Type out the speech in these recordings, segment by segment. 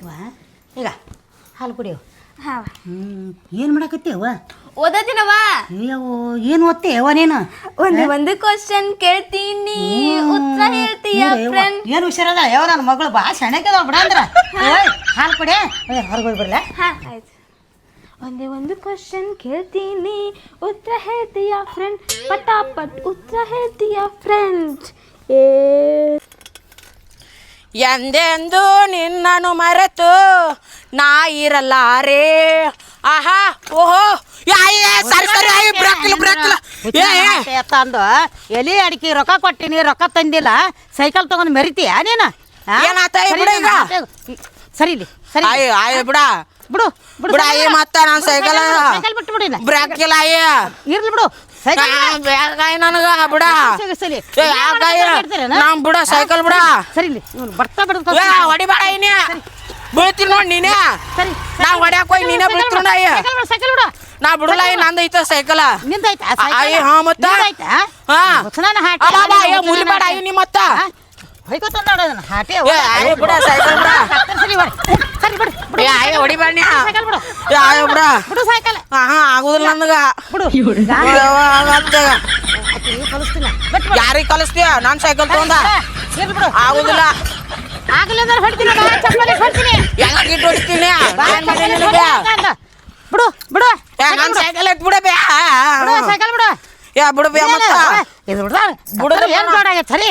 ವಾ ಈಗ ಹಾಲು ಕುಡಿಯವು. ಹಾಂ ಏನು ಮಾಡಕತ್ತೀವ? ಓದತ್ತಿನವ. ಅಯ್ಯೋ ಏನು ಓದ್ತೇವ ನೀನು? ಒಂದು ಕ್ವಶನ್ ಕೇಳ್ತೀನಿ, ಉತ್ತರ ಹೇಳ್ತೀಯ ಫ್ರೆಂಡ್. ಏನು ಹುಷಾರದ ಯಾವ ನನ್ನ ಮಗಳು ಭಾಳ ಸಣ್ಣಕ್ಕೆದ ಬಿಡ ಅಂದ್ರ ಹಾಲು ಕುಡಿಯ ಹೊರಗೆ ಹೋಗಿ ಬರಲ್ಲ. ಹಾಂ ಆಯ್ತು. ಒಂದು ಕ್ವಶನ್ ಕೇಳ್ತೀನಿ, ಉತ್ತರ ಹೇಳ್ತೀಯ ಫ್ರೆಂಡ್, ಪಟಾಪಟ್ ಉತ್ತರ ಹೇಳ್ತೀಯ ಫ್ರೆಂಡ್. ಎಂದೆಂದು ನಿನ್ನನ್ನು ಮರೆತು ನಾ ಇರಲಾರೆ. ಆಹಾ ಓಹೋ ತಂದು ಎಲಿ ಅಡಿಕೆ ರೊಕ್ಕ ಕೊಟ್ಟಿನಿ, ರೊಕ್ಕ ತಂದಿಲ್ಲ, ಸೈಕಲ್ ತಗೊಂಡ್ ಮೆರಿತೀಯ ನೀನು? ಏನಾತ ಬಿಡ ಈಗ ಸರಿ ಇಲ್ಲಿ ಸರಿ ಆಯ್ ಬಿಡ ಬಿಡು ಬಿಡ ಆಯ್ ಮತ್ತ ನಾನು ಸೈಕಲ್ ಸೈಕಲ್ ಬಿಟ್ಟು ಬಿಡಿಲ್ಲ, ಬ್ರೇಕ್ ಇಲ್ಲ ಆಯ್ ಇರ್ಲಿ ಬಿಡು ನನಗ ಬಿಡ ನಾನ್ ಬಿಡ ಸೈಕಲ್ ಬಿಡ. ಸರಿ ಇಲ್ಲಿ ಬರ್ತಾ ಬಿಡ ಹೊಡಿಬೇಡ ಇನ್ನ ಬೀಳ್ತೀನಿ ನೋಡಿ ನೀನೇ. ನಾ ಹೊಡ್ಯಾಕ ಹೋಗಿ ನೀನೇ ಬೀಳ್ತೀನಿ. ಸೈಕಲ್ ಬಿಡು. ನಾ ಬಿಡಲ್ಲ ನಂದು ಐತ ಸೈಕಲ್. ನಿಂದೈತಾ? ಹಾ ಮತ್ತ ಮುರಿಬೇಡ ನೀ ಮತ್ತ ಹೊಯ್ಕೋತ ನೋಡೋದನ್ನ ಹಾಟೆ ಬಿಡ ಸೈಕಲ್ ಬಿಡ. ಸರಿ ಬಿಡು ಹೊಡಿಬೇಡ ಸೈಕಲ್ ಬಿಡು ಬಿಡ ಬಿಡು ಸೈಕಲ್. ಹಾ ಆಗುದಿಲ್ಲ ನನಗ ಬಿಡು ಕಲಿಸ್ತೀನಿ. ಯಾರಿಗೆ ಕಲಿಸ್ತೀಯ? ನಾನ್ ಸೈಕಲ್ ತಗೊಂಡ ಇರ್ಲಿ ಬಿಡು. ಆಗುದಿಲ್ಲ ಆಗಲಿಲ್ಲ ಹೊಡ್ತೀನಿ, ಚಪ್ಪಲಿ ಹೊಡ್ತೀನಿ, ಹೆಂಗಿಟ್ಟು ಹೊಡಿತೀನಿ ಬಿಡು ಬಿಡು ನಾನ್ ಸೈಕಲ್ ಎತ್ ಬಿಡ ಸೈಕಲ್ ಬಿಡು. ಬಿಡು ಬೇ ಮತ್ತ ಇದು ಬಿಡ್ದ ಏನ್ ದೊಡ್ಡ ಆಗೈತೆ. ಸರಿ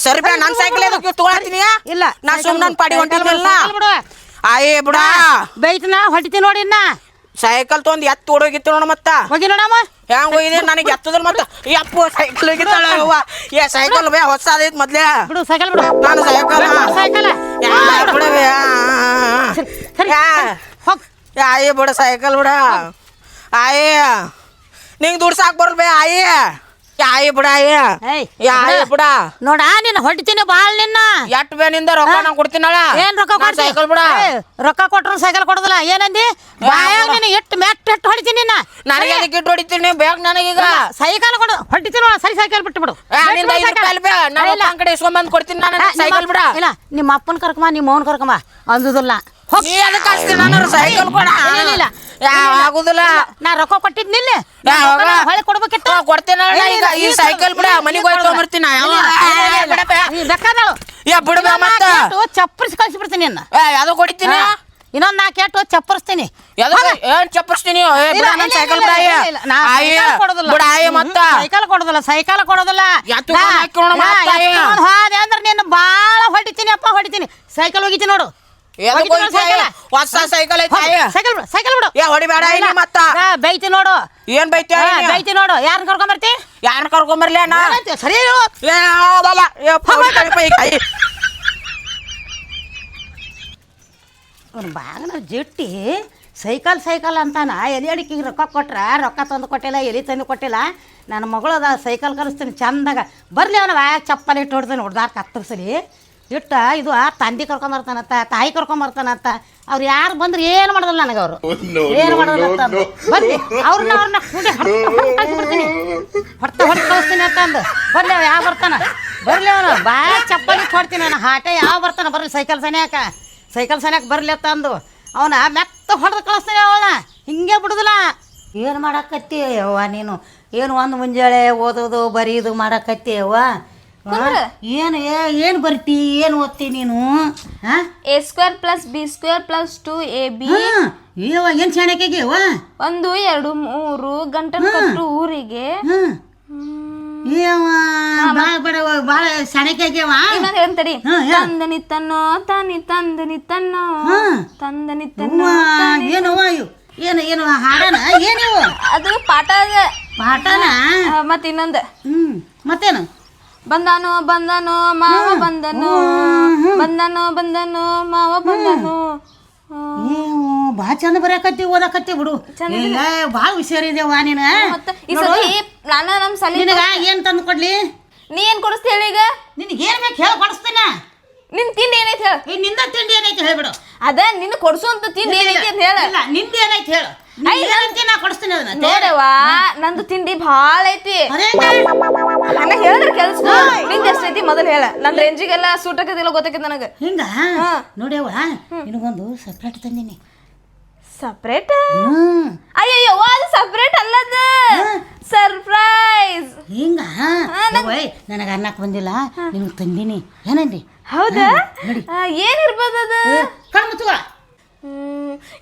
ಸರಿ ಬೇ ನನ್ ಸೈಕಲ್ ಎದಕ್ಕೆ ತಗೊಳತೀನಿ? ಇಲ್ಲ ನಾ ಸುಮ್ಮನೆ ಪಾಡಿ ಹೊಂಟಿದ್ನಲ್ಲ. ಬಿಡು ಆಯೇ ಬಿಡ ಬೈತನ ಹೊಡಿತೀನಿ ನೋಡಿ. ಇನ್ನ ಸೈಕಲ್ ತೊಗೊಂಡ್ ಎತ್ತು ಓಡೋಗಿತ್ತು ನೋಡ ಮತ್ತ ಹೋಗಿ ನೋಡಮ್ಮ ಹೆಂಗ್ ಹೋಗಿದೆ ನನಗೆ ಎತ್ತದ್ರ ಮತ್ತ ಯಪ್ಪ ಸೈಕಲ್ ಹೋಗಿತ್ತಾಳ ಅವ್ವ. ಸೈಕಲ್ ಬೇ ಹೊಸದೈತ್ ಮೊದ್ಲೇ. ಬಿಡು ಸೈಕಲ್ ಬಿಡು. ನಾನು ಸೈಕಲ್ ಸೈಕಲ್ ಬಿಡ ಬೇ ಹೋಗ್ ಆಯೇ ಬಿಡ ಸೈಕಲ್ ಬಿಡ ಆಯೇ ನಿಂಗೆ ದುಡ್ಡು ಸಾಕು ಬರಲ್ ಬೇ ಆಯೇ ಆಯೇ ಬಿಡ ಆಯೇ ಬಿಡ. ನೋಡ ನಿನ್ನ ಹೊಡಿತೀನಿ ಬಾಳ್ ನಿನ್ನ. ಎಟ್ ಬೇ ನಿಂದ ರೊಕ್ಕ ನಾ ಕೊಡ್ತೀನಳ. ಏನ್ ರೊಕ್ಕ ಕೊಡ್ತಿ? ಸೈಕಲ್ ಬಿಡ. ರೊಕ್ಕ ಕೊಟ್ರು ಸೈಕಲ್ ಕೊಡೋದಿಲ್ಲ. ಏನಂದಿ? ಬಾಯಾಗ ನೀನು ಎಟ್ಟು ಮೆಟ್ಟು ಹೊಡಿತೀನಿ ನಿನ್ನ. ನನಗೆ ಅದಕ್ಕೆ ಇಟ್ಟು ಹೊಡಿತೀನಿ ಬೇಗ ನನಗೀಗ ಸೈಕಲ್ ಕೊಡು ಹೊಡಿತೀನಿ ನೋಡ. ಸರಿ ಸೈಕಲ್ ಬಿಟ್ಟು ಬಿಡು. ನಿಂದ 5 ರೂಪಾಯಿ ಬೇ ನಾನು ಆ ಕಡೆ ಇಸ್ಕೊಂಬಂದು ಕೊಡ್ತೀನಿ ನಾನು ಸೈಕಲ್ ಬಿಡ. ಇಲ್ಲ ನಿಮ್ಮ ಅಪ್ಪನ ಕರ್ಕಮ್ಮ ನಿಮ್ಮ ಮೌನ್ ಕರ್ಕಮ್ಮ ಅಂದುದಿಲ್ಲ. ನೀ ಅದಕ್ಕೆ ಹಚ್ತೀನಿ ನಾನು ಸೈಕಲ್ ಕೊಡ. ಇಲ್ಲ ಆಗುದಿಲ್ಲ. ನಾ ರೊಕ್ಕ ಕೊಟ್ಟಿದ್ನಿಲ್ಲ ಹೊಳೆ ಕೊಡ್ಬೇಕಿತ್ತು. ಕೊಡ್ತೀನಿ ಈಗ ಈ ಸೈಕಲ್ ಬಿಡ ಮನೆಗೆ ಹೋಗಿ ತಗೊಂಬರ್ತೀನಿ. ಬೇಕಾದಳು ಬಿಡ್ಬೇ ಮತ್ತ ಚಪ್ಪರಿಸಿ ಕಳ್ಸಿಬಿಡ್ತೀನಿ ಇನ್ನ. ಯಾವ್ದು ಕೊಡ್ತೀನಿ? ಇನ್ನೊಂದು 4 ಏಟು ಚಪ್ಪರಿಸ್ತೀನಿ. ಏನ್ ಚಪ್ಪರಿಸ್ತೀನಿ? ಸೈಕಲ್ ಬಿಡ ಬಿಡ ಮತ್ತ ಸೈಕಲ್ ಕೊಡೋದಿಲ್ಲ. ಸೈಕಲ್ ಕೊಡೋದಿಲ್ಲ ಅಂದ್ರೆ ನೀನು ಬಾಳ ಹೊಡಿತೀನಿ ಅಪ್ಪ ಹೊಡಿತೀನಿ. ಸೈಕಲ್ ಹೋಗಿತೀನಿ ನೋಡು. ಹೊಸ ಸೈಕಲ್ ಐತಿ. ಸೈಕಲ್ ಬಿಡು ಸೈಕಲ್ ಬಿಡು. ಹೊಡಿಬೇಡ ಮತ್ತ ಬೈತಿ ನೋಡು. ಏನ್ ಬೈತಿ? ಬೈತಿ ನೋಡು. ಯಾರನ್ನ ಕರ್ಕೊಂಬರ್ತಿ? ಯಾರನ್ನ ಕರ್ಕೊಂಬರ್ಲಿ ನಾ? ಸರಿ ಬಾಗನ ಜಟ್ಟಿ ಸೈಕಲ್ ಸೈಕಲ್ ಅಂತಾನ. ಎಲೆ ಅಡಿಕೆಗೆ ರೊಕ್ಕ ಕೊಟ್ರ ರೊಕ್ಕ ತಂದು ಕೊಟ್ಟಿಲ್ಲ, ಎಲೆ ತಂದು ಕೊಟ್ಟಿಲ್ಲ. ನನ್ನ ಮಗಳು ಅದ ಸೈಕಲ್ ಕಲಿಸ್ತೀನಿ ಚಂದಾಗ. ಬರಲಿ ಅವನವ ಚಪ್ಪಲಿ ಇಟ್ಟು ಹೊಡ್ತಾನೆ ಹೊಡ್ದಾರ ಕತ್ತರಿಸಲಿ ಇಟ್ಟ. ಇದು ತಂದೆ ಕರ್ಕೊಂಬರ್ತಾನತ್ತ, ತಾಯಿ ಕರ್ಕೊಂಬರ್ತಾನತ್ತ. ಅವ್ರು ಯಾರು ಬಂದ್ರೆ ಏನು ಮಾಡೋದಿಲ್ಲ ನನಗೆ. ಅವರು ಏನು ಮಾಡೋದಿಲ್ಲ ಅಂತಂದು ಬರ್ಲಿ ಅವ್ರನ್ನ ಕೂಡಿ ಕಳಿಸ್ಬಿಡ್ತೀನಿ. ಹೊಡ್ತಾ ಹೊಡೆದು ಕಳಿಸ್ತೀನಿ ಅಂತಂದು ಬರ್ಲಿ ಅವ ಯಾವ ಬರ್ತಾನ. ಬರ್ಲಿ ಅವನು ಭಾಳ ಚಪ್ಪಲಿ ಹೊಡ್ತೀನಿ ನಾನು. ಹಾಟೆ ಯಾವ ಬರ್ತಾನ ಬರ್ಲಿ ಸೈಕಲ್ ಸನ್ಯಾಕ. ಸೈಕಲ್ ಸನ್ಯಾಕ ಬರ್ಲಿ ಅಂತಂದು ಅವನ ಮೆತ್ತ ಹೊಡೆದು ಕಳಿಸ್ತೀನಿ. ಅವಳ ಹಿಂಗೆ ಬಿಡುದಿಲ್ಲ. ಏನು ಮಾಡಕತ್ತಿ ಅವ್ವ ನೀನು? ಏನು ಒಂದು ಮುಂಜಾನೆ ಓದೋದು ಬರೀದು ಮಾಡಕತ್ತಿ ಅವ್ವ? ಏನು ಏನು ಬರ್ತಿ ಏನು ಓದ್ತಿ ನೀನು? A² + B² + 2AB. ಏನು ಶಾಣಕ್ಕಾಗಿ? 1 2 3 ಗಂಟನ ಕಟ್ಟು ಊರಿಗೆ. ಭಾಳ ಶಾಣಕ್ಕಾಗ್ಯವ. ಇನ್ನೊಂದು ಹೇಳ್ತಡಿ. ತಂದನಿ ತನ್ನೋ ತಾನಿ ತಂದನಿ ತನ್ನೋ ತಂದನಿ ತನ್ನೋ. ಏನವ ಇವು? ಏನು ಏನು ಹಾಡನ ಏನಿವು? ಅದು ಪಾಠ ಪಾಠನ. ಮತ್ತೆ ಇನ್ನೊಂದು ಮತ್ತೇನು? ಬಂದಾನೋ ಬಂದಾನೋ ಮಾವ ಬಂದನು, ಬಂದಾನೋ ಬಂದನು ಮಾವ ಬಂದನು. ಭಾಳ ಚಂದ ಬರೆಯಕತ್ತಿ ಓದಕತ್ತಿ ಬಿಡು. ಭಾಳ ಹುಷಾರಿದೇವ ನೀನು. ನಾನು ನಮ್ಮ ಸಲಿ ನಿನಗ ಏನು ತಂದು ಕೊಡ್ಲಿ? ನೀ ಏನು ಕೊಡಿಸ್ತಿ ಹೇಳಿ? ಈಗ ನಿನಗೆ ಏನು ಬೇಕು ಹೇಳಿ ಕೊಡಿಸ್ತೀನ. ನಿನ್ ತಿಂಡಿ ಏನೈತಿ ಹೇಳು? ನಿಂದ ತಿಂಡಿ ಏನೈತಿ ಹೇಳ್ಬಿಡು. ಅದ ನಿನ್ನ ಕೊಡ್ಸು ಅಂತ ತಿಂಡಿ ಏನೈತಿ ಅಂತ ಹೇಳ. ನಿಂದ ಏನೈತಿ ಹೇಳು? ನಾ ಕೊಡಿಸ್ತೀನಿ ಅದನ್ನ ನೋಡವ್ವ ನಂದು ತಿಂಡಿ ಭಾಳ ಐತಿ ಹಂಗ ಹೇಳಿದ್ರೆ ಕೆಲ್ಸ ನಿಂದ ಎಷ್ಟೈತಿ ಮೊದಲು ಹೇಳ ನನ್ನ ರೇಂಜಿಗೆಲ್ಲ ಸೂಟ್ ಆಕತಿಲ್ಲ ಗೊತ್ತಾಕೈತಿ ನನಗೆ ಹಿಂಗ ನೋಡ್ಯವ್ವ ನಿನಗೊಂದು ಸಪ್ರೇಟ್ ತಂದಿನಿ ಸಪ್ರೇಟ್ ಅಯ್ಯಯ್ಯೋ ಅದು ಸಪ್ರೇಟ್ ಅಲ್ಲದ ಸರ್ಪ್ರೈಸ್ ಹಿಂಗ ನನಗೆ ಅನ್ನಕ್ ಬಂದಿಲ್ಲ ನಿಮ್ಗೆ ತಂದಿನಿ ಏನಂದಿ ಹೌದಾ ಏನಿರ್ಬೋದು ಅದ ಕಣ್ ಮುಚ್ಚುವ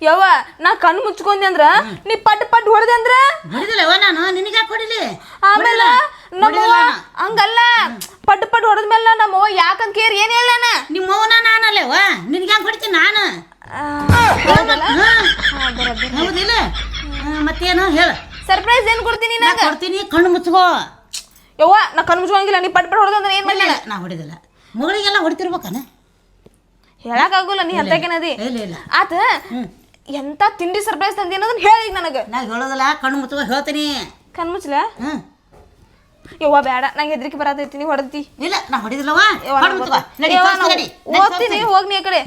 ಯವ್ವ ನಾ ಕಣ್ಣು ಮುಚ್ಕೊಂಡೆ ಅಂದ್ರ ನೀ ಪಟ್ ಪಟ್ ಹೊಡೆದೆ ಅಂದ್ರ ಹೊಡಿದಿಲ್ಲವ ನಾನು ನಿನಗೆ ಕೊಡಿಲಿ ಆಮೇಲೆ ನಮ್ಮವ್ವ ಹಂಗಲ್ಲ ಪಟ್ ಪಟ್ ಹೊಡೆದ್ಮೇಲೆ ನಮ್ಮವ್ವ ಯಾಕಂತ ಕೇರ್ ಏನ್ ಹೇಳ ನಿಮ್ಮವನ ನಾನಲ್ಲವ ನಿನಗೆ ಹೆಂಗ್ ಹೊಡಿತೀನಿ ನಾನು ಹೌದಿಲ್ಲ ಮತ್ತೇನು ಹೇಳ ಸರ್ಪ್ರೈಸ್ ಏನ್ ಕೊಡ್ತೀನಿ ನಾ ಕೊಡ್ತೀನಿ ಕಣ್ಣು ಮುಚ್ಕೋ ಯವ್ವ ನಾ ಕಣ್ಣು ಮುಚ್ಕೊಂಗಿಲ್ಲ ನೀ ಪಟ್ ಪಟ್ ಹೊಡೆದಂದ್ರೆ ಏನ್ ಮಾಡಲಿಲ್ಲ ನಾ ಹೊಡಿದಿಲ್ಲ ಮಗಳಿಗೆಲ್ಲ ಹೊಡಿತಿರ್ಬೇಕನ ಹೇಳಕ್ಕಾಗಲ್ಲ ನೀ ಅಂತಕೇನದಿ ಇಲ್ಲ ಇಲ್ಲ ಆತ ಎಂತ ತಿಂಡಿ ಸರ್ಪ್ರೈಸ್ ತಂದಿ ಅನ್ನೋದನ್ನ ಹೇಳಿ ನನಗೆ ನಾ ಹೇಳೋದಲ್ಲ ಕಣ್ಣು ಮುಚ್ಕೋ ಹೇಳ್ತೀನಿ ಕಣ್ ಮುಚ್ಚಲ ಯವ್ವ ಬೇಡ ನಂಗೆ ಹೆದ್ರಿಕೆ ಬರತೈತಿ ನೀ ಹೊಡೆದಿ ಇಲ್ಲ ನಾ ಹೊಡಿದಿಲ್ಲವ ಕಣ್ಣು ಮುಚ್ಕೋ ನಡಿ ಓದ್ತೀನಿ ಹೋಗ್ ನೀ ಆ ಕಡೆ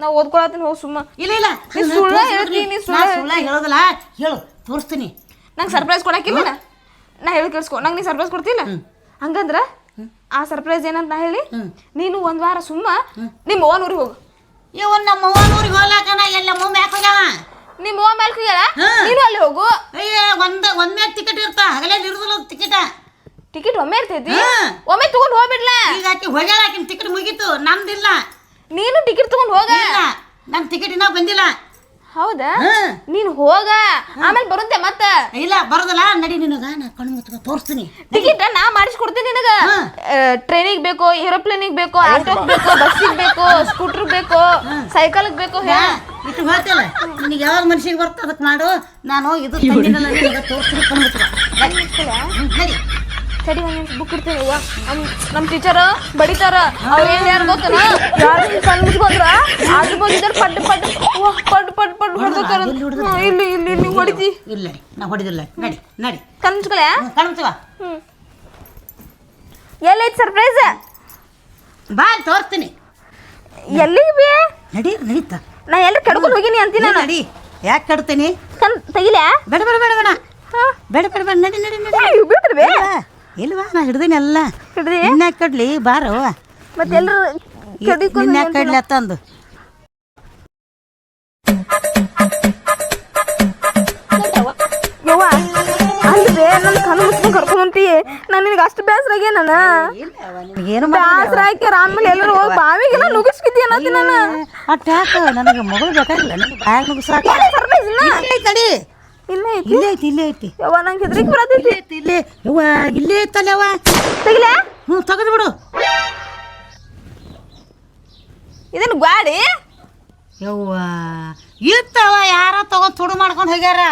ನಾ ಓದ್ಕೊಳತೀನಿ ಹೋಗ್ ಸುಮ್ಮ ಇಲ್ಲ ಇಲ್ಲ ನೀ ಸುಳ್ಳ ಹೇಳ್ತಿ ನೀ ಸುಳ್ಳ ಹೇಳೋದಲ್ಲ ಹೇಳು ತೋರಿಸ್ತೀನಿ ನಂಗೆ ಸರ್ಪ್ರೈಸ್ ಕೊಡಕ್ಕಿಲ್ಲ ನಾ ಹೇಳಿ ಕೇಳಿಸ್ಕೊ ನಂಗೆ ನೀ ಸರ್ಪ್ರೈಸ್ ಕೊಡ್ತಿಲ್ಲ ಹಂಗಂದ್ರ ಆ ಸರ್ಪ್ರೈಸ್ ಏನಂತ ನಾ ಹೇಳಿ ನೀನು ಒಂದ್ ವಾರ ಸುಮ್ಮ ನಿಮ್ಮ ಅವ್ವನ ಊರಿಗೆ ಹೋಗು ಇವನ್ ನಮ್ಮ ಅವ್ವನ ಊರಿಗೆ ಹೋಗ್ಲಾಕ ನಾ ಎಲ್ಲ ಮ್ಯಾಕ್ ಹೋಗ್ಯಾವ ನಿಮ್ಮ ಅವ್ವ ಮೇಲೆ ಹೋಗ್ಯಾಳ ನೀನು ಅಲ್ಲಿ ಹೋಗು ಅಯ್ಯ ಒಮ್ಮೆ ಟಿಕೆಟ್ ಇರ್ತಾ ಹಗಲೇ ಇರುದಿಲ್ಲ ಟಿಕೆಟ್ ಟಿಕೆಟ್ ಒಮ್ಮೆ ಇರ್ತೈತಿ ಒಮ್ಮೆ ತಗೊಂಡ್ ಹೋಗ್ಬಿಡ್ಲ ಈಗ ಆಕಿ ಹೋಗ್ಯಾಳ ಆಕಿನ ಟಿಕೆಟ್ ಮುಗೀತು ನಮ್ದಿಲ್ಲ ನೀನು ಟಿಕೆಟ್ ತಗೊಂಡ್ ಹೋಗ ನಮ್ ಟಿಕೆಟ್ ಇನ್ನ ಬಂದಿಲ್ಲ ಹೌದಾ ನೀನು ಹೋಗ ಆಮೇಲೆ ಬರುತ್ತೆ ಮತ್ತ ಇಲ್ಲ ಬರೋದಲ್ಲ ನಡಿ ನಿನಗ ನಾ ಕಣ್ಣು ಮುಚ್ಕೊ ತೋರಿಸ್ತೀನಿ ಟಿಕೆಟ್ ನಾ ಮಾಡಿಸ್ಕೊಡ್ತೀನಿ ನಿನಗ ಟ್ರೈನಿಗೆ ಬೇಕೋ ಏರೋಪ್ಲೇನಿಗೆ ಬೇಕೋ ಆಟೋಕ್ ಬೇಕೋ ಬಸ್ಸಿಗೆ ಬೇಕೋ ಸ್ಕೂಟರ್ ಬೇಕೋ ಸೈಕಲ್ಗೆ ಬೇಕೋ ಇಟ್ಟು ಹೇಳ್ತಿಲ್ಲ ನಿನಗೆ ಯಾವಾಗ ಮನ್ಸಿಗೆ ಬರ್ತ ಅದಕ್ಕೆ ಮಾಡು ನಾನು ಇದು ತಂದಿನಲ್ಲ ನಿನಗ ತೋರಿಸ್ತೀನಿ ಕಣ್ಣು ಮುಚ್ಕೊ ನಡಿ ಸರಿ ಒಂದು ಬುಕ್ ಇಡ್ತೀನಿ ನಮ್ಮ ಟೀಚರ್ ಬಡಿತಾರ ಅವ್ರು ಏನ್ ಯಾರು ಗೊತ್ತನ ಯಾರು ಕಣ್ಣು ಮುಚ್ಕೊಂಡ್ರ ಆಜು ಬಾಜು ಪಟ್ ಪಟ್ ಪಟ್ ಪಟ್ ಪಟ್ ಹೊಡ್ಕೋತಾರ ಇಲ್ಲಿ ಇಲ್ಲಿ ನೀವು ಹೊಡಿತಿ ಇಲ್ಲ ನಾ ಹೊಡಿದಿಲ್ಲ ನಡಿ ನಡಿ ಕಣ್ಣು ಮುಚ್ಕೊಳೆ ಕಣ್ಣು ಮುಚ್ಚುವ ಎಲ್ಲೈತಿ ಸರ್ಪ್ರೈಸ್ ಬಾ ತೋರಿಸ್ತೀನಿ ಎಲ್ಲಿಗೆ ಬೇ ನಡಿ ನಡೀತಾ ನಾ ಎಲ್ಲಿ ಕೆಡ್ಕೊಂಡು ಹೋಗಿನಿ ಅಂತೀನಿ ನಾನು ನಡಿ ಯಾಕೆ ಕಡ್ತೀನಿ ಕಣ್ ತೆಗಿಲೆ ಬೇಡ ಬೇಡ ಬೇಡ ಬೇಡ ಬೇಡ ಬೇಡ ಬೇಡ ನಡಿ ನಡಿ ನಡಿ ಬೀಳ್ತೀರಿ ಬೇ ಇಲ್ವಾ ನಾ ಹಿಡ್ದೀನಿ ಎಲ್ಲ ಹಿಡ್ದಿ ಇನ್ಯಾಕೆ ಕಡ್ಲಿ ಬಾರೋ ಮತ್ತೆ ಎಲ್ಲರೂ ಇನ್ಯಾಕೆ ಕಡ್ಲಿ ಅತ್ತಂದು ಯವ್ವ ಅಲ್ವೇ ನನ್ನ ಕಣ್ಣು ಮುಚ್ಕೊಂಡು ಕರ್ಕೊಂಡ್ಬಂತಿ ನಾನು ನಿನಗೆ ಅಷ್ಟು ಬೇಸರ ಆಗ್ಯ ನಾನು ಏನು ಬೇಸರ ಹಾಕ್ಯಾರ ಆಮೇಲೆ ಎಲ್ಲರೂ ಹೋಗಿ ಬಾವಿಗೆಲ್ಲ ನುಗ್ಗಿಸ್ಕಿದ್ದಿ ಅನ್ನತ್ತಿ ನಾನು ಅಟ್ ಯಾಕೆ ನನಗೆ ಮಗಳು ಬೇಕಾಗಿಲ್ಲ ನನಗೆ ಬ್ಯಾಗ್ ನುಗ್ಸಾಕ ಸರ್ಪ್ರೈಸ್ ಇಲ್ಲ ತಡಿ ಇಲ್ಲೇ ಐತಿ ಇಲ್ಲೇ ಐತಿ ಇಲ್ಲೇ ಐತಿ ಯವ್ವ ನಂಗೆ ಹೆದ್ರಿಕೆ ಬರತೈತಿ ಇಲ್ಲೇ ಯವ್ವ ಇಲ್ಲೇ ಐತಲ್ಲ ಯವ್ವ ತೆಗಿಲೆ ತೆಗೆದು ಬಿಡು ಇದೇನು ಗಾಡಿ ಯವ್ವ ಇತ್ತವ ಯಾರ ತಗೊಂಡ್ ತುಡು ಮಾಡ್ಕೊಂಡು ಹೋಗ್ಯಾರ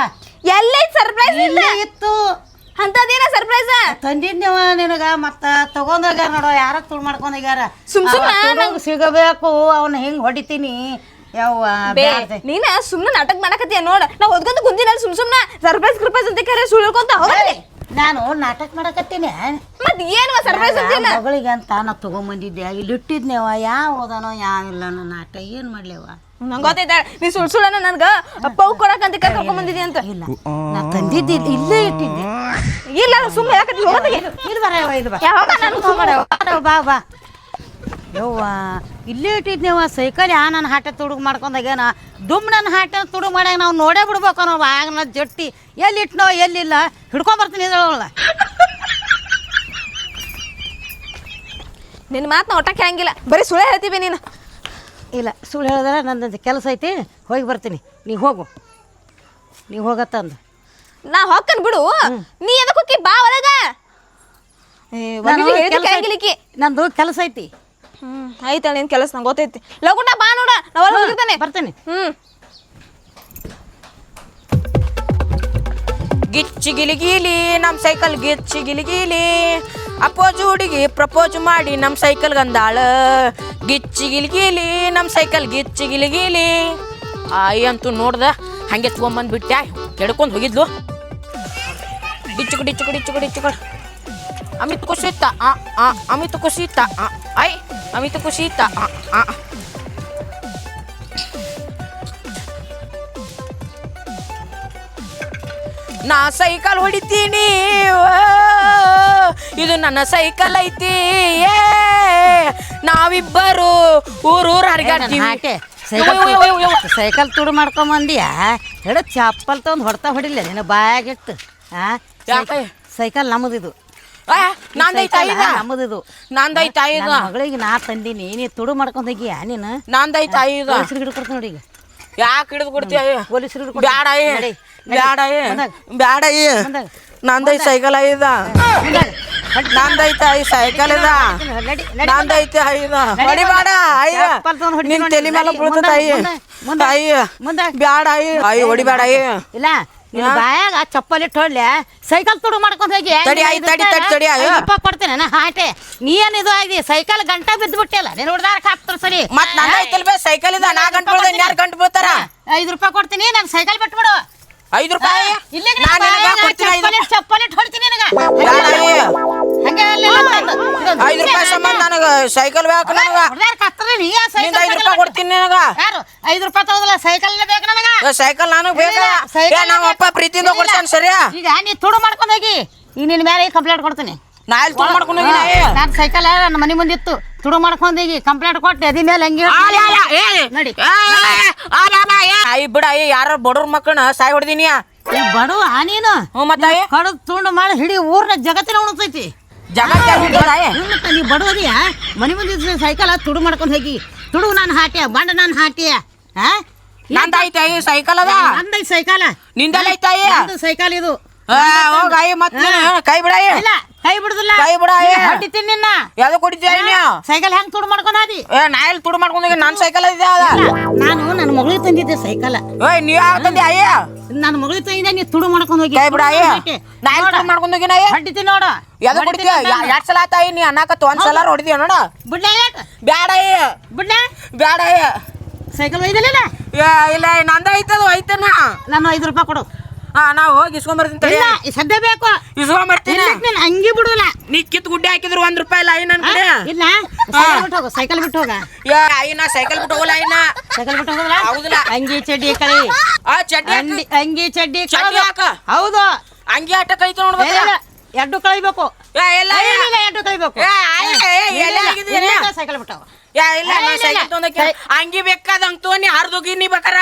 ಎಲ್ಲೈತಿ ಸರ್ಪ್ರೈಸ್ ಇಲ್ಲ ಇಲ್ಲೇ ಇತ್ತು ಅಂತದೇನ ಸರ್ಪ್ರೈಸ್ ತಂದಿದ್ನವ ನಿನಗ ಮತ್ತ ತಗೊಂಡ್ ಹೋಗ್ಯಾರ ನೋಡೋ ಯಾರ ತುಡು ಮಾಡ್ಕೊಂಡು ಹೋಗ್ಯಾರ ಸುಮ್ ನಂಗೆ ಸಿಗಬೇಕು ಅವನ್ನ ಹೆಂಗ್ ಹೊಡಿತೀನಿ ಯವ್ವ ನೀನ ಸುಮ್ನೆ ನಾಟಕ ಮಾಡಕತ್ತೀಯ ನೋಡ ನಾ ಓದ್ಕೊಂತ ಕುಂತಿನಲ್ಲ ಸುಮ್ನೆ ಸರ್ಪ್ರೈಸ್ ಕ್ರಿಪ್ರೈಸ್ ಅಂತ ಕರೆ ಸುಳ್ಕೊಂತ ಹೋಗಲಿ ನಾನು ನಾಟಕ ಮಾಡಕತ್ತೀನಿ ಮತ್ ಏನು ಸರ್ಪ್ರೈಸ್ ಅಂತಿಲ್ಲ ಮಗಳಿಗೆ ಅಂತ ನಾ ತಗೊಂಬಂದಿದ್ದೆ ಇಲ್ಲಿ ಇಟ್ಟಿದ್ನೇವ ಯಾವ ಓದಾನೋ ಯಾವ ಇಲ್ಲ ನನ್ನ ನಾಟ ಏನ್ ಮಾಡ್ಲೇವ ನಂಗೆ ಗೊತ್ತೈತೆ ನೀ ಸುಳ್ಳ ನನ್ಗ ಪೌ ಕೊಡಕಂತ ಕರ್ಕೊಂಡ್ ಬಂದಿದ್ದಿ ಅಂತ ಇಲ್ಲ ನಾ ತಂದಿದ್ದಿ ಇಲ್ಲೇ ಇಟ್ಟಿದ್ದೆ ಇಲ್ಲ ಸುಮ್ಮನೆ ಯಾಕತ್ತಿ ಹೋಗತ್ತಿಗೆ ಇಲ್ಲಿ ಬರ ಇಲ್ಲಿ ಬಾ ಯಾವಾಗ ನಾನು ಬಾ ಬಾ ಯವ್ವ ಇಲ್ಲೇ ಇಟ್ಟಿದ್ನೇವ ಸೈಕಲ್ ಯಾ ನನ್ನ ಹಾಟೆ ತುಡುಗ್ ಮಾಡ್ಕೊಂಡಾಗೇನ ದುಮ್ ನನ್ನ ಹಾಟೆ ತುಡುಗ್ ಮಾಡ್ಯಾಗ ನಾವು ನೋಡೇ ಬಿಡ್ಬೇಕು ನಾವು ಆಗ ನನ್ನ ಜಟ್ಟಿ ಎಲ್ಲಿ ಇಟ್ನೋ ಎಲ್ಲಿಲ್ಲ ಹಿಡ್ಕೊಂಬರ್ತೀನಿ ಇದ್ರೊಳಗ ನಿನ್ನ ಮಾತನ್ನ ಒಟ್ಟ ಕೇಳಂಗಿಲ್ಲ ಬರೀ ಸುಳ್ಳು ಹೇಳ್ತೀವಿ ನೀನು ಇಲ್ಲ ಸುಳ್ಳು ಹೇಳಿದ್ರೆ ನಂದು ಕೆಲಸ ಐತಿ ಹೋಗಿ ಬರ್ತೀನಿ ನೀವು ಹೋಗು ನೀವು ಹೋಗತ್ತಂದು ನಾ ಹೊಕ್ಕನ್ ಬಿಡು ನೀ ಎದಕ್ಕೆ ಹೋಗಿ ಬಾ ಒಳಗ ನಂದು ಕೆಲಸ ಐತಿ ಆಯ್ತಾ ನಿನ್ ಕೆಲಸ ನಂಗೆ ಗೊತ್ತೈತಿ ಲಗುಂಡ ಬಾ ನೋಡ ನಾ ಹೊರಗೆ ಹೋಗಿರ್ತಾನೆ ಬರ್ತೀನಿ ಗಿಚ್ಚಿ ಗಿಲಿಗಿಲಿ ನಮ್ಮ ಸೈಕಲ್ ಗಿಚ್ಚಿ ಗಿಲಿಗಿಲಿ ಅಪೋಜ್ ಹುಡುಗಿ ಪ್ರಪೋಸ್ ಮಾಡಿ ನಮ್ಮ ಸೈಕಲ್ ಗಂದಾಳ ಗಿಚ್ಚಿ ಗಿಲಿಗಿಲಿ ನಮ್ಮ ಸೈಕಲ್ ಗಿಚ್ಚಿ ಗಿಲಿಗಿಲಿ ಆಯಿ ಅಂತೂ ನೋಡ್ದ ಹಂಗೆ ತೊಗೊಂಬಂದ್ಬಿಟ್ಟೆ ಕೆಡ್ಕೊಂಡು ಹೋಗಿದ್ಲು ಡಿಚ್ಚುಕು ಡಿಚ್ಚುಕು ಡಿಚ್ಚುಕು ಡಿಚ್ಚುಗಳು ಅಮಿತ್ ಖುಷಿತ್ತ ಅಮಿತ್ ಖುಷಿತ್ತ ಐ ಅಮಿತ್ ಖುಷಿತ್ತ ನಾ ಸೈಕಲ್ ಹೊಡಿತೀನಿ ಇದು ನನ್ನ ಸೈಕಲ್ ಐತಿ ನಾವಿಬ್ಬರು ಊರೂರು ಹರಿಗಾಡ್ತೀವಿ ಹಾಟೆ ಸೈಕಲ್ ತುಡು ಮಾಡ್ಕೊಂಬಂದಿಯಾ ಹಿಡ ಚಪ್ಪಲ್ ತೊಗೊಂಡು ಹೊಡ್ತಾ ಹೊಡಿಲ್ಲ ನೀನು ಬಾಯಾಗಿಟ್ಟು ಯಾಕೆ? ಸೈಕಲ್ ನಮ್ಮದಿದು ನಂದೈತ ನಮ್ಮದಿದು ನಂದೈತ ಐದ ಮಗಳಿಗೆ ನಾ ತಂದೀನಿ ನೀ ತುಡು ಮಾಡ್ಕೊಂಡ್ ಹೋಗಿಯಾ ನೀನು ನಂದೈತ ಐದ ಪೊಲೀಸ್ರಿಗೆ ಹಿಡ್ಕೊಡ್ತೀನಿ ನೋಡಿ ಈಗ ಯಾಕೆ ಹಿಡಿದು ಕೊಡ್ತೀಯ ಪೊಲೀಸ್ರಿಗೆ ಬ್ಯಾಡ ಬ್ಯಾಡ ನಂದೈತ ಸೈಕಲ್ ಐದ ನಂದೈತ ಐ ಸೈಕಲ್ ಇದ ನಂದೈತೆ ಐದ ಹೊಡಿಬೇಡ ಅಯ್ಯ ನಿನ್ ತಲೆ ಮೇಲೆ ಬೀಳ್ತದ ಅಯ್ಯ ಬ್ಯಾಡ ಅಯ್ಯ ಹೊಡಿಬೇಡ ಇಲ್ಲ ನೀನು ಬಾಯಾಗ ಚಪ್ಪಲ್ ಇಟ್ಟು ಹೊಡ್ಲೆ ಸೈಕಲ್ ತುಡು ಮಾಡ್ಕೊಂಡ್ ಹೋಗಿ ತಡಿ ಕೊಡ್ತೇನೆ ನಾ ಹಾಟೆ ನೀ ಏನ್ ಇದು ಆಗಿ ಸೈಕಲ್ ಗಂಟ ಬಿದ್ದು ಬಿಟ್ಟಿಲ್ಲ ನೀನು ಹುಡ್ದಾರ ಹಾಕ್ತಾರ ಸರಿ ಮತ್ ನಂದೈತಲ್ ಬೇ ಸೈಕಲ್ ಇದ ನಾ ಗಂಟು ಬೀಳ್ದ ಯಾರು ಗಂಟು ಬೀಳ್ತಾರ 5 ರೂಪಾಯಿ ಕೊಡ್ತೀನಿ ನನ್ ಸೈಕಲ್ ಬಿಟ್ಬಿಡು 5 ರೂಪಾಯಿ ಚಪ್ಪಲ್ ಇಟ್ಟು ಹೊಡ್ತೀನಿ ನಿನಗ ಹಂಗೆ 5 ರೂಪಾಯಿ ಸಂಬಂಧ ನನಗ ಸೈಕಲ್ ಬೇಕು ನನಗ ನಿಂದ 5 ರೂಪಾಯಿ ಕೊಡ್ತೀನಿ ನನಗ ಯಾರು 5 ರೂಪಾಯಿ ತಗೋದಿಲ್ಲ ಸೈಕಲ್ ಬೇಕು ನನಗ ಸೈಕಲ್ ನನಗ್ ಬೇಕ ನಮ್ಮ ಅಪ್ಪ ಪ್ರೀತಿಯಿಂದ ಕೊಡ್ತಾನೆ ಸರಿಯಾ ಈಗ ನೀ ತುಡು ಮಾಡ್ಕೊಂಡ್ ಹೋಗಿ ಈಗ ನಿನ್ ಮೇಲೆ ಕಂಪ್ಲೇಂಟ್ ಕೊಡ್ತೀನಿ ನಾ ಎಲ್ಲಿ ತುಡು ಮಾಡ್ಕೊಂಡು ನಾನು ಸೈಕಲ್ ನನ್ನ ಮನೆ ಮುಂದಿತ್ತು ತುಡು ಮಾಡ್ಕೊಂಡ್ ಹೋಗಿ ಕಂಪ್ಲೇಂಟ್ ಕೊಟ್ಟೆ ಅದಿ ಮೇಲೆ ಹಂಗೆ ನಡಿ ಬಿಡ ಯಾರ ಬಡವ್ರ ಮಕ್ಕಳನ್ನ ಸಾಯ್ ಹೊಡ್ದೀನಿ ಬಡವ ನೀನು ಮತ್ತೆ ಕಡದ್ ತುಂಡು ಮಾಡಿ ಹಿಡಿ ಊರ್ನ ಜಗತ್ತಿನ ಉಣತೈತಿ ನೀ ಬಡವದಿಯ ಮನೆ ಮುಂದೆ ಸೈಕಲ್ ತುಡು ಮಾಡ್ಕೊಂಡ್ ಹೋಗಿ ತುಡು ನಾನು ಹಾಟ್ಯ ಬಂಡ ನಾನು ಹಾಟ್ಯ ನಂದೈತೆ ಸೈಕಲ್ ಅದ ನಂದೈತಿ ಸೈಕಲ್ ನಿಂದಲ್ಲ ಐತಾಯಿ ಸೈಕಲ್ ಇದು ಹೋಗಾಯಿ ಮತ್ತೆ ಕೈ ಬಿಡ ಇಲ್ಲ ಕೈ ಬಿಡುದಿಲ್ಲ ಕೈ ಬಿಡ ಹೊಡಿತೀನಿ ನಿನ್ನ ಯಾವ್ದು ಕೊಡಿದ್ಯಾ ಸೈಕಲ್ ಹೆಂಗ್ ತುಡು ಮಾಡ್ಕೊಂಡ್ ಹಾದಿ ನಾ ಎಲ್ಲಿ ತುಡು ಮಾಡ್ಕೊಂಡ ನನ್ ಸೈಕಲ್ ಇದೆ ನಾನು ನನ್ನ ಮಗಳಿಗೆ ತಂದಿದ್ದೆ ಸೈಕಲ್ ನೀವ್ ಯಾವ ತಂದೆ ಅಯ್ಯ ನನ್ನ ಮಗಳಿಗೆ ತಂದಿದ್ದೆ ನೀ ತುಡು ಮಾಡ್ಕೊಂಡ್ ಹೋಗಿ ಕೈ ಬಿಡ ನಾ ಎಲ್ಲಿ ತುಡು ಮಾಡ್ಕೊಂಡ್ ಹೋಗಿನ ಹೊಡಿತೀನಿ ನೋಡು ಯಾವ್ದು ಕೊಡ್ತೀಯ 2 ಸಲ ಆತಾಯಿ ನೀ ಅನ್ನಕತ್ತು 1 ಸಲ ಹೊಡಿದ್ಯ ನೋಡ ಬಿಡ್ಲ ಬ್ಯಾಡ ಬಿಡ್ಲ ಬ್ಯಾಡ ಸೈಕಲ್ ಒಯ್ದಿಲ್ಲ ಇಲ್ಲ ನಂದ ಐತದ ಐತನ ನಾನು 5 ರೂಪಾಯಿ ಕೊಡು ನಾ ಹೋಗಿ ಇಸ್ಕೊಂಡ್ ಬರ್ತೀನಿ ಇಲ್ಲ ಸದ್ಯ ಬೇಕು ಇಸ್ಕೊಂಡ್ ಬರ್ತೀನಿ ನೀನು ಹಂಗೆ ಬಿಡುದಿಲ್ಲ ನೀ ಕಿತ್ ಗುಡ್ಡೆ ಹಾಕಿದ್ರು 1 ರೂಪಾಯಿ ಇಲ್ಲ ನನ್ ಕಡೆ ಇಲ್ಲ ಬಿಟ್ಟು ಹೋಗು ಸೈಕಲ್ ಬಿಟ್ಟು ಹೋಗ ನಾ ಸೈಕಲ್ ಬಿಟ್ಟು ಹೋಗಲ್ಲ ಸೈಕಲ್ ಬಿಟ್ಟು ಹೋಗಲ್ಲ ಹೌದಲ್ಲ ಅಂಗಿ ಚಡ್ಡಿ ಕಳಿ ಚಡ್ಡಿ ಅಂಗಿ ಚಡ್ಡಿ ಹಾಕ ಹೌದು ಅಂಗಿ ಆಟ ಕೈತು ನೋಡ್ಬೇಕು ಎರಡು ಕಳಿಬೇಕು ಎಲ್ಲ ಎರಡು ಕಳಿಬೇಕು ಸೈಕಲ್ ಬಿಟ್ಟು ಹೋಗು ಇಲ್ಲ ಸೈಕಲ್ ತೊಂದಕ್ಕೆ ಅಂಗಿ ಬೇಕಾದಂಗ್ ತೋನಿ ಹರಿದೋಗಿ ನೀ ಬೇಕಾರ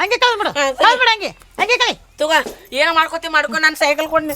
ಹಂಗೆ ಕಳ್ಬಿಡು ಕಳ್ಬಿಡು ಹಂಗೆ ಕಳಿ ತಗೋ ಏನೋ ಮಾಡ್ಕೋತಿ ಮಾಡ್ಕೊ ನಾನು ಸೈಕಲ್ ಕೊಡ್ನಿ